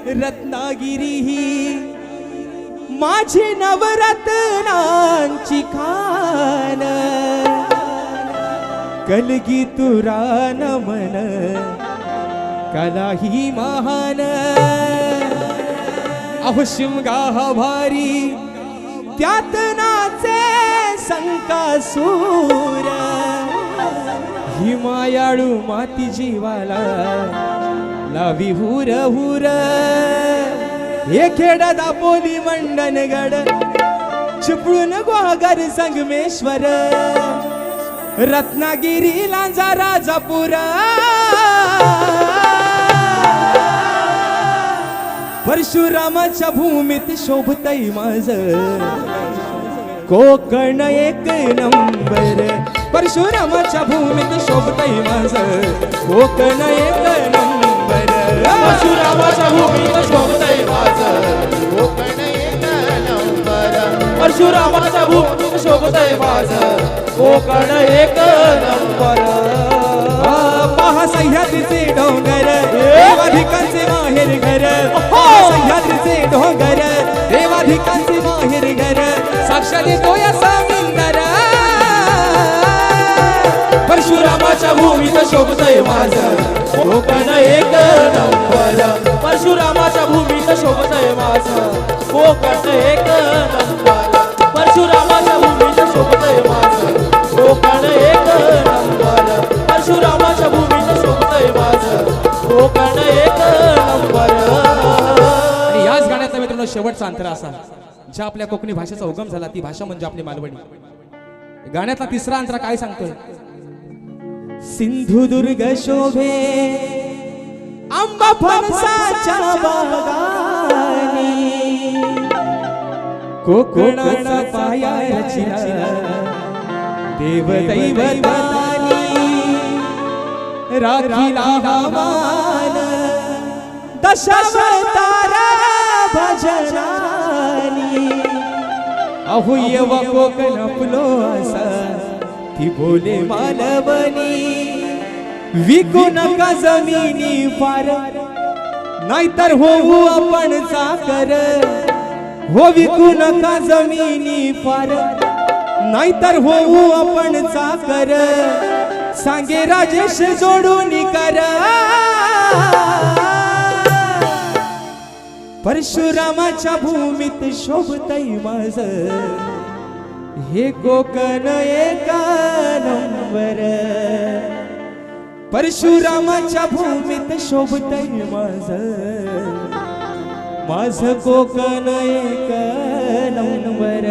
रत्नागिरी ही माझी नवरत्नांची खान, कलगी तुरा नमन कला ही महान। अहो शिमगा हा भारी त्यात नाचे संकासूर, हिमायाळू माती जीवाला लावी हुर हुर। हे खेड दापोली मंडनगड चिपळूण ग्वागर संगमेश्वर, रत्नागिरी लांजा राजापूर, परशुरामाच्या भूमीत शोभतय माझ कोकण एक नंबर। परशुरामाच्या भूमीत शोभतय माझ कोकण एक नंबर। परशुरामाच्या भूमीत शोभतय माझ कोकण एक नंबर। परशुरामाच्या भूमीत शोभतय माझ कोकण एक नंबर। पहा सह्याद्रीचे डोंगर देवाधिकांचे माहेर घर, सह्याद्रीचे डोंगर देवाधिकांचे माहेर घर, साक्षात येतो या समुंदर। परशुरामाच्या भूमीत शोभतय माझ कोकण एक नंबर। परशुरामाच्या भूमीत शोभतय माझ कोकण एक नंबर। परशुरामाच्या भूमीत शोभतय माझ कोकण एक नंबर। परशुरामाच्या भूमीत शोभतय माझ कोकण एक नंबर। आणि याच गाण्याचा मित्रांनो शेवटचा अंतर असा, ज्या आपल्या कोकणी भाषेचा उगम झाला ती भाषा म्हणजे आपली मालवणी। गाण्यातला तिसरा अंतर काय सांगतोय? सिंधुदुर्ग शोभे आंबा फणसाच्या बागानी, कोकणाचा पाया रचिला देव दैवतानी, राखीला हवामान दशावतार भजनानी। अहो येवा कोकण आपलो असा ती बोले मालवणी, विकू नका जमिनी फार नाहीतर होऊ आपण चाकर। हो विकू नका जमिनी फार नाहीतर होऊ आपण चाकर, सांगे राजेश जोडून कर। परशुरामाच्या भूमीत शोभतय माझ हे कोकण एक नंबर। परशुरामाच्या भूमीत शोभतय माझ कोकण एक नंबर।